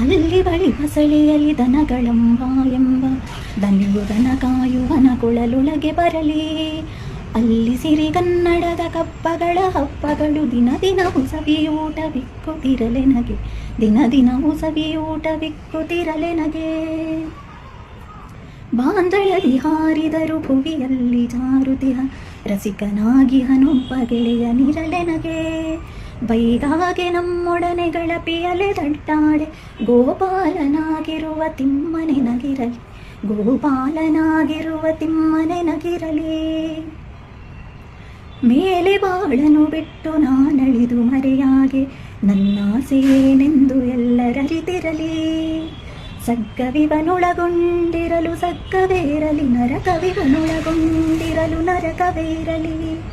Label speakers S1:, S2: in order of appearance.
S1: ಅಲ್ಲಿ ಬಳಿ ಬಸಳೆಯಲ್ಲಿ ದನಗಳಂಬ ಎಂಬ ದನಿಯು ದನ ಕಾಯುವನ ಕೊಳಲೊಳಗೆ ಬರಲಿ. ಅಲ್ಲಿ ಸಿರಿಗನ್ನಡದ ಕಪ್ಪಗಳ ಹಬ್ಬಗಳು ದಿನ ದಿನವೂ ಸವಿಯೂಟವಿಕ್ಕುತ್ತಿರಲೆ ನಗೆ, ದಿನ ದಿನವೂ ಸವಿಯೂಟವಿಕ್ಕುತ್ತಿರಲೆ ನಗೆ. ಬಾಂಧಳದಿ ಹಾರಿದರು ಭುವಿಯಲ್ಲಿ ಜಾರುತಿಹ ರಸಿಕನಾಗಿ ಹನೊಬ್ಬ ಗೆಳೆಯನಿರಲೆ ನಗೆ. ಬೈಗಾಗೆ ನಮ್ಮೊಡನೆ ಗಳಪಿಯಲೆ ದಟ್ಟಾಡೆ ಗೋಪಾಲನಾಗಿರುವ ತಿಮ್ಮನೆ ನಗಿರಲಿ, ಗೋಪಾಲನಾಗಿರುವ ತಿಮ್ಮನೆ ನಗಿರಲಿ. ಮೇಲೆ ಬಾಳನು ಬಿಟ್ಟು ನಾನಳಿದು ಮರೆಯಾಗೆ ನನ್ನಾಸೆಯೇನೆಂದು ಎಲ್ಲರರಿತಿರಲಿ. ಸಗ್ಗವಿವನೊಳಗೊಂಡಿರಲು ಸಗ್ಗವೇರಲಿ, ನರಕವಿವನೊಳಗೊಂಡಿರಲು ನರಕವೇರಲಿ.